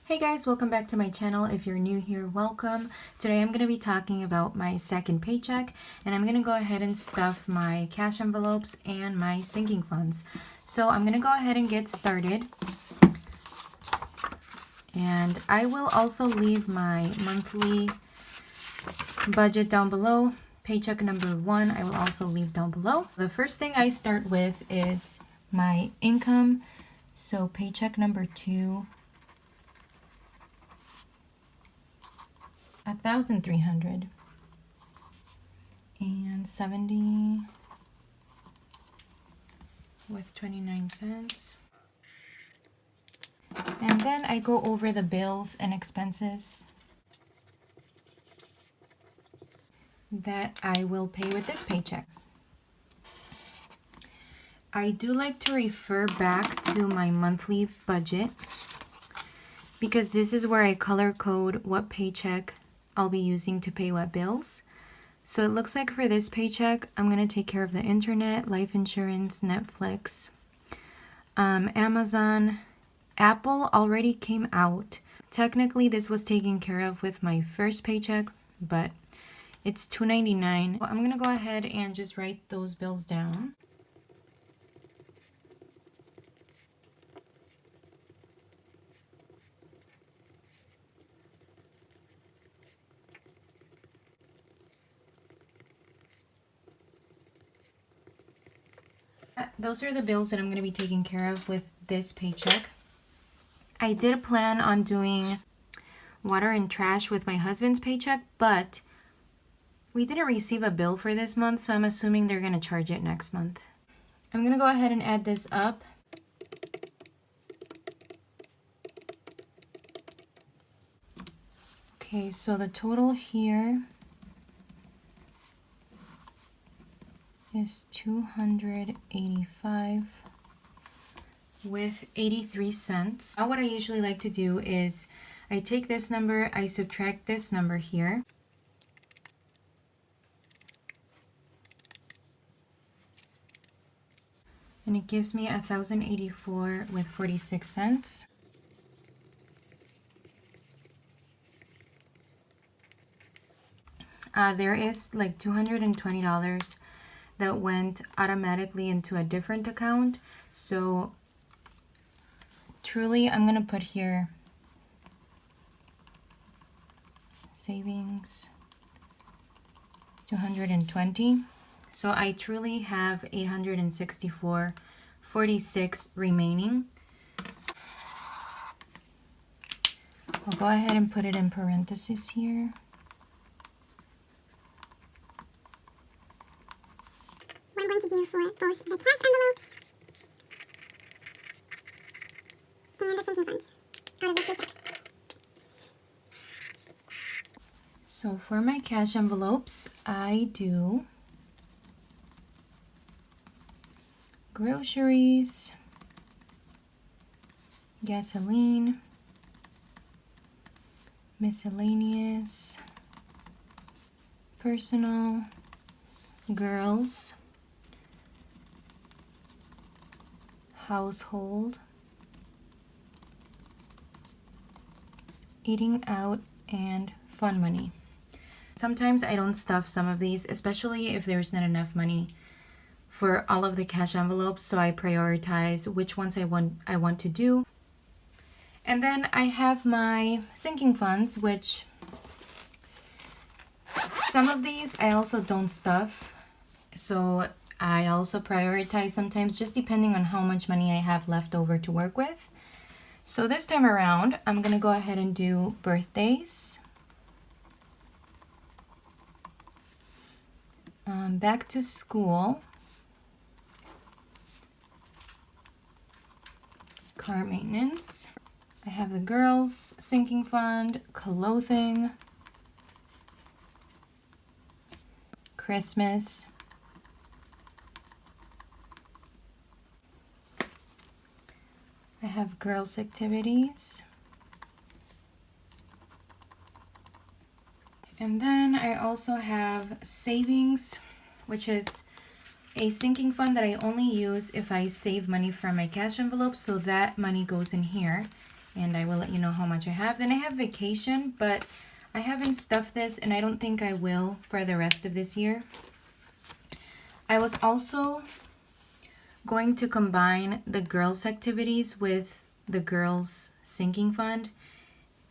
Hey guys, welcome back to my channel. If you're new here, welcome. Today I'm going to be talking about my second paycheck, and I'm going to go ahead and stuff my cash envelopes and my sinking funds. So I'm going to go ahead and get started. And I will also leave my monthly budget down below. Paycheck number 1 I will also leave down below. The first thing I start with is my income. So paycheck number 2, 1,300 and 70 with 29 cents. And then I go over the bills and expenses that I will pay with this paycheck. I do like to refer back to my monthly budget because this is where I color code what paycheck I'll be using to pay what bills. So it looks like for this paycheck, I'm going to take care of the internet, life insurance, Netflix, Amazon. Apple already came out. Technically, this was taken care of with my first paycheck, but it's $2.99. I'm going to go ahead and just write those bills down. Those are the bills that I'm going to be taking care of with this paycheck. I did plan on doing water and trash with my husband's paycheck, but we didn't receive a bill for this month, so I'm assuming they're going to charge it next month. I'm going to go ahead and add this up. Okay, so the total here is 285 with 83 cents. Now what I usually like to do is I take this number, I subtract this number here. And it gives me 1,084 with 46 cents. There is like $220 that went automatically into a different account. So truly, I'm going to put here savings 220. So I truly have 864.46 remaining. I'll go ahead and put it in parentheses here. What I'm going to do for both the cash envelopes and the sinking funds out of this paycheck. So for my cash envelopes, I do groceries, gasoline, miscellaneous, personal, girls, household, eating out, and fun money. Sometimes I don't stuff some of these, especially if there's not enough money for all of the cash envelopes, so I prioritize which ones I want to do. And then I have my sinking funds, which some of these I also don't stuff, so I also prioritize sometimes, just depending on how much money I have left over to work with. So this time around, I'm gonna go ahead and do birthdays, back to school, car maintenance. I have the girls' sinking fund, clothing, Christmas, I have girls' activities, and then I also have savings, which is a sinking fund that I only use if I save money from my cash envelope, so that money goes in here. and I will let you know how much I have. Then I have vacation, but I haven't stuffed this, and I don't think I will for the rest of this year. I was also going to combine the girls' activities with the girls' sinking fund.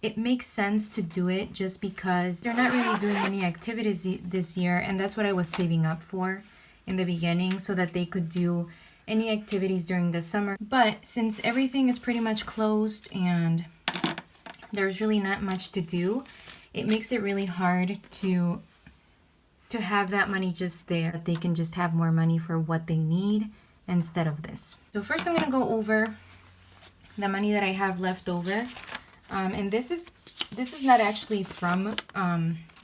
It makes sense to do it just because they're not really doing any activities this year, and that's what I was saving up for in the beginning, so that they could do any activities during the summer. But since everything is pretty much closed and there's really not much to do, it makes it really hard to have that money just there, that they can just have more money for what they need instead of this. So first I'm going to go over the money that I have left over. And this is not actually from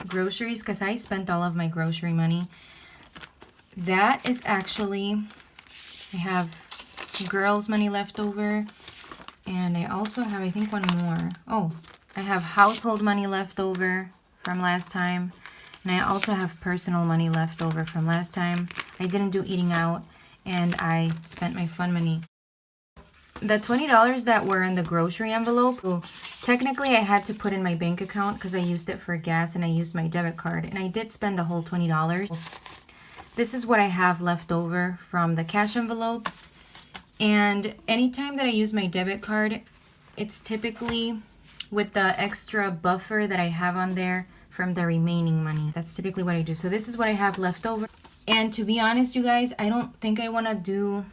groceries, because I spent all of my grocery money. That is actually, I have girls' money left over, and I also have, I think, one more. Oh, I have household money left over from last time, and I also have personal money left over from last time. I didn't do eating out, and I spent my fun money. The $20 that were in the grocery envelope, so technically I had to put in my bank account because I used it for gas and I used my debit card, and I did spend the whole $20. This is what I have left over from the cash envelopes. And anytime that I use my debit card, it's typically with the extra buffer that I have on there from the remaining money. That's typically what I do. So this is what I have left over. And to be honest, you guys, I don't think I want to do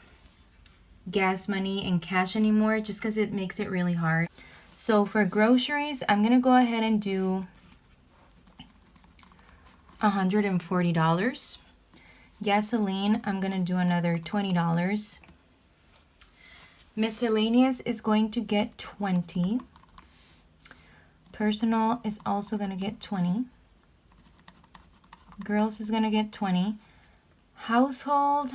gas money and cash anymore, just because it makes it really hard. So for groceries, I'm going to go ahead and do $140. Gasoline, I'm going to do another $20. Miscellaneous is going to get $20. Personal is also going to get $20. Girls is going to get $20. Household,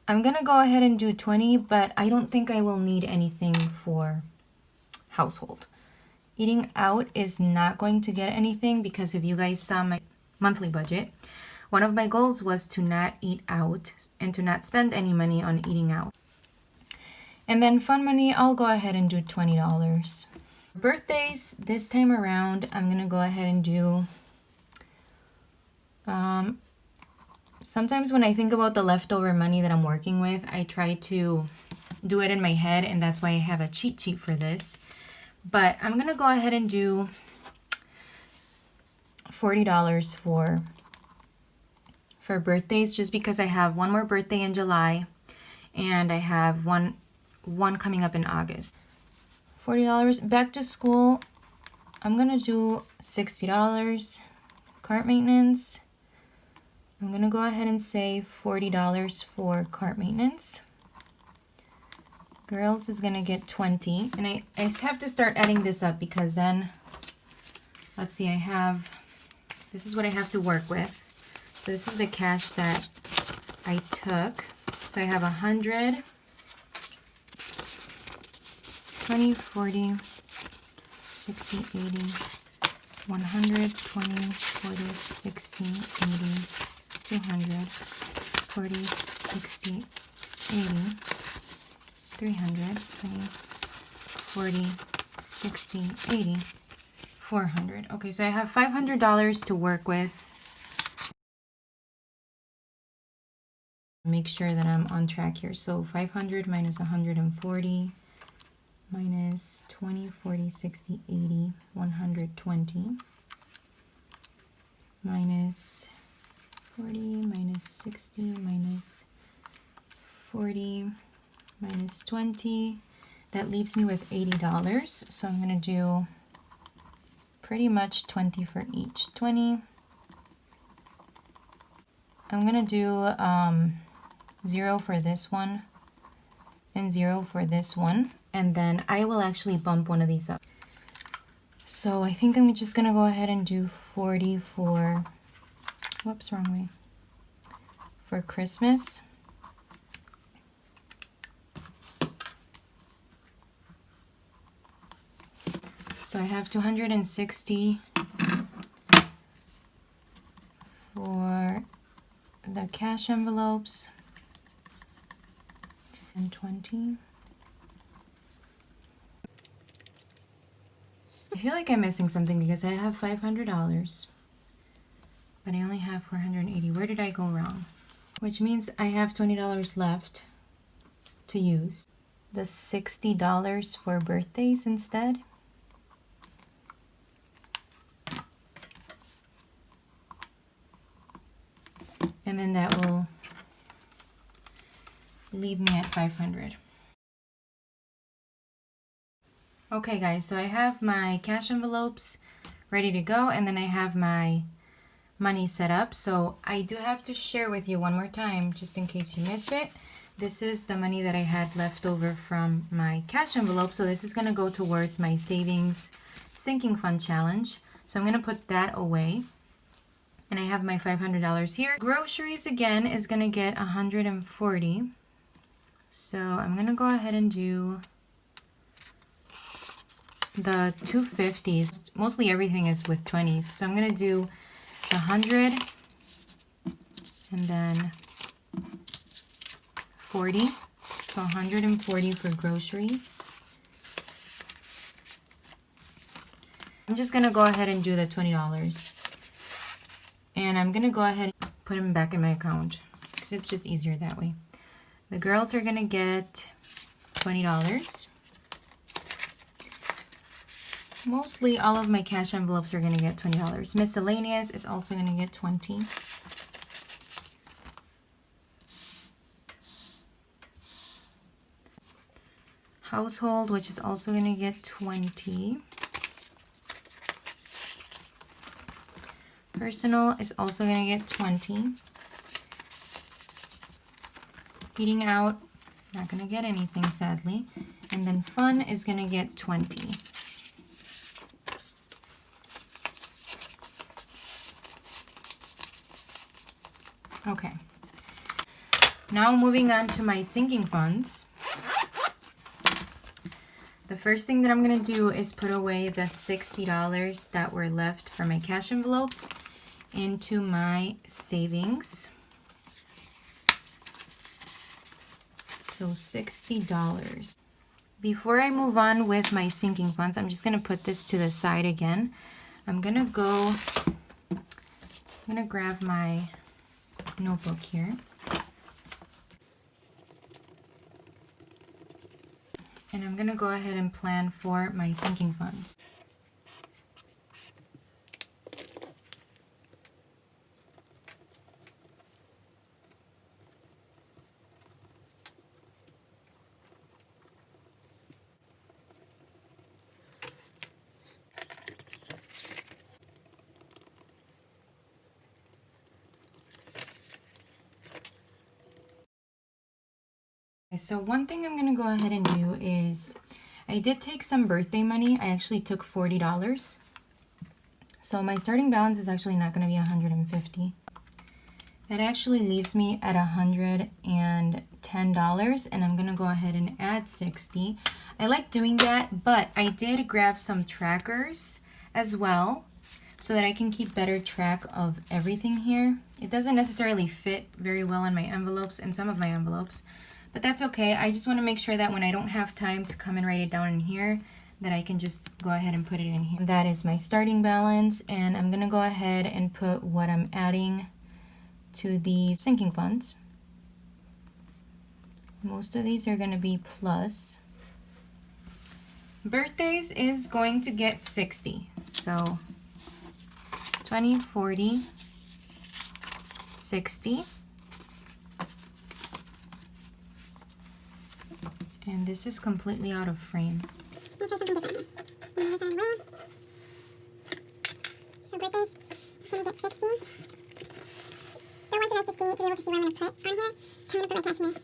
I'm going to go ahead and do $20, but I don't think I will need anything for household. Eating out is not going to get anything, because if you guys saw my monthly budget, one of my goals was to not eat out and to not spend any money on eating out. And then fun money, I'll go ahead and do $20. Birthdays, this time around, I'm going to go ahead and do... sometimes when I think about the leftover money that I'm working with, I try to do it in my head, and that's why I have a cheat sheet for this. But I'm going to go ahead and do $40 for birthdays, just because I have one more birthday in July and I have one coming up in August. $40. Back to school, I'm going to do $60. Cart maintenance, I'm going to go ahead and say $40 for cart maintenance. Girls is going to get $20. And I have to start adding this up, because then, let's see, this is what I have to work with. So this is the cash that I took. So I have 100, 20, 40, 60, 80, 100, 20, 40, 60, 80, 200, 40, 60, 80, 300, 20, 40, 60, 80, 400. Okay, so I have $500 to work with. Make sure that I'm on track here. So 500 minus 140 minus 20, 40, 60, 80, 120 minus 40 minus 60 minus 40 minus 20. That leaves me with $80. So I'm going to do pretty much 20 for each. 20. I'm going to do 0 for this one and 0 for this one. And then I will actually bump one of these up. So I think I'm just going to go ahead and do 40 for, whoops, wrong way, for Christmas. So I have 260 for the cash envelopes and 20. I feel like I'm missing something because I have $500, but I only have 480. Where did I go wrong? Which means I have $20 left to use. The $60 for birthdays instead. And then that will leave me at 500. Okay guys, so I have my cash envelopes ready to go, and then I have my money set up. So I do have to share with you one more time, just in case you missed it. This is the money that I had left over from my cash envelope. So this is gonna go towards my savings sinking fund challenge. So I'm gonna put that away. And I have my $500 here. Groceries again is gonna get 140. So I'm gonna go ahead and do the 250s. Mostly everything is with 20s. So I'm gonna do 100 and then 40. So 140 for groceries. I'm just gonna go ahead and do the $20. And I'm gonna go ahead and put them back in my account because it's just easier that way. The girls are gonna get $20. Mostly all of my cash envelopes are gonna get $20. Miscellaneous is also gonna get 20. Household, which is also gonna get 20. Personal is also gonna get 20. Eating out, not gonna get anything sadly. And then fun is gonna get 20. Okay. Now moving on to my sinking funds. The first thing that I'm gonna do is put away the $60 that were left for my cash envelopes into my savings. So $60. Before I move on with my sinking funds, I'm just gonna put this to the side again. I'm gonna grab my notebook here. And I'm gonna go ahead and plan for my sinking funds. So one thing I'm gonna go ahead and do is, I did take some birthday money. I actually took $40. So my starting balance is actually not gonna be 150. That actually leaves me at $110, and I'm gonna go ahead and add 60. I like doing that, but I did grab some trackers as well so that I can keep better track of everything here. It doesn't necessarily fit very well in my envelopes, in some of my envelopes, but that's okay. I just want to make sure that when I don't have time to come and write it down in here, that I can just go ahead and put it in here. That is my starting balance, and I'm gonna go ahead and put what I'm adding to these sinking funds. Most of these are gonna be plus. Birthdays is going to get 60. So 20, 40, 60. And this is completely out of frame. Let me try something different. So birthdays, can you get 60? So I want you guys to be able to see what I'm going to put on here. So I'm going to put my cash in there.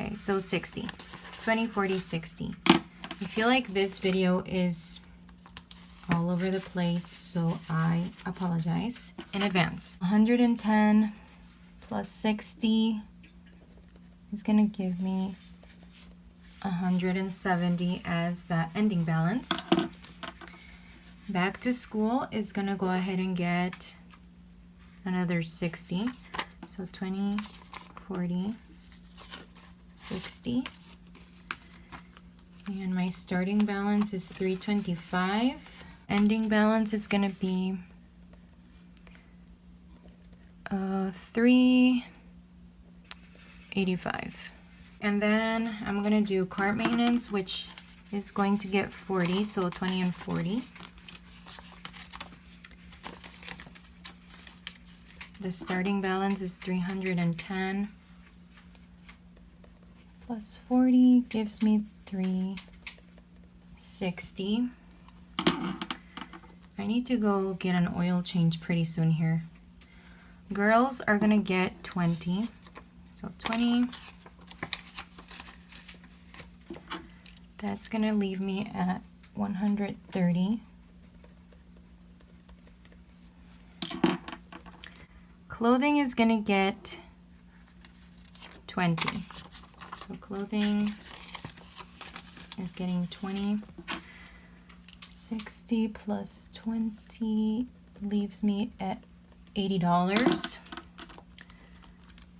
Okay, so 60. 20, 40, 60. I feel like this video is all over the place, so I apologize in advance. 110 plus 60 is gonna give me 170 as that ending balance. Back to school is gonna go ahead and get another 60. So 20, 40, 60. And my starting balance is $325. Ending balance is gonna be $385. And then I'm gonna do cart maintenance, which is going to get 40, so 20 and 40. The starting balance is 310 plus 40 gives me 360. I need to go get an oil change pretty soon here. Girls are gonna get 20, so 20. That's gonna leave me at 130. Clothing is gonna get 20. So clothing is getting 20. 60 plus 20 leaves me at $80.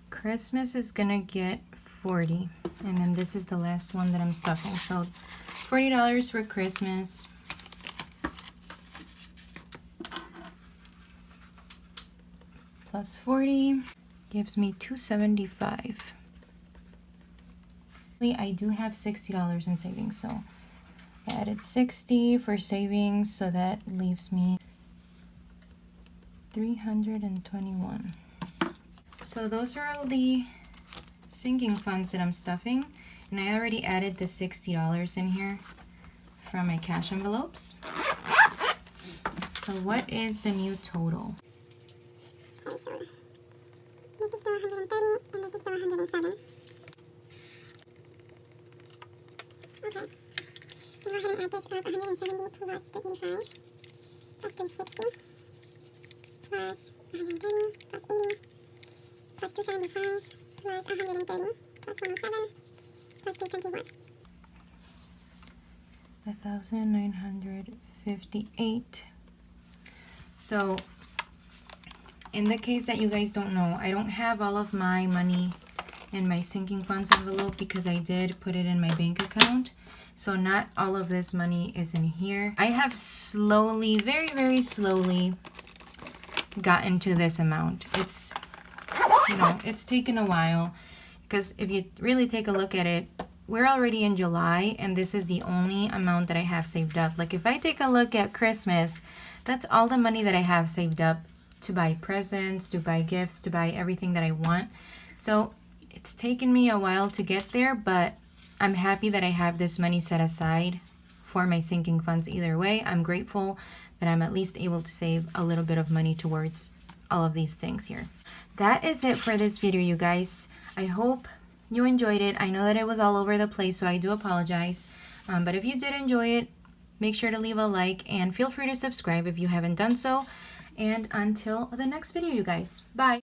Christmas is gonna get 40. And then this is the last one that I'm stuffing. So $40 for Christmas. Plus 40 gives me $275. I do have $60 in savings, so I added 60 for savings, so that leaves me 321. So those are all the sinking funds that I'm stuffing, and I already added the $60 in here from my cash envelopes. So what is the new total? Okay, so this is still 130 and this is still 107. Okay, I'm going to go ahead and add this of 170 plus 385 plus 360 plus 130 plus 80 plus 275 plus 130 plus 107 plus 321. 1,958. So in the case that you guys don't know, I don't have all of my money in my sinking funds envelope because I did put it in my bank account. So not all of this money is in here. I have slowly, very, very slowly gotten to this amount. It's, you know, it's taken a while because if you really take a look at it, we're already in July and this is the only amount that I have saved up. Like if I take a look at Christmas, that's all the money that I have saved up to buy presents, to buy gifts, to buy everything that I want. So it's taken me a while to get there, but I'm happy that I have this money set aside for my sinking funds either way. I'm grateful that I'm at least able to save a little bit of money towards all of these things here. That is it for this video, you guys. I hope you enjoyed it. I know that it was all over the place, so I do apologize. But if you did enjoy it, make sure to leave a like and feel free to subscribe if you haven't done so. And until the next video, you guys. Bye.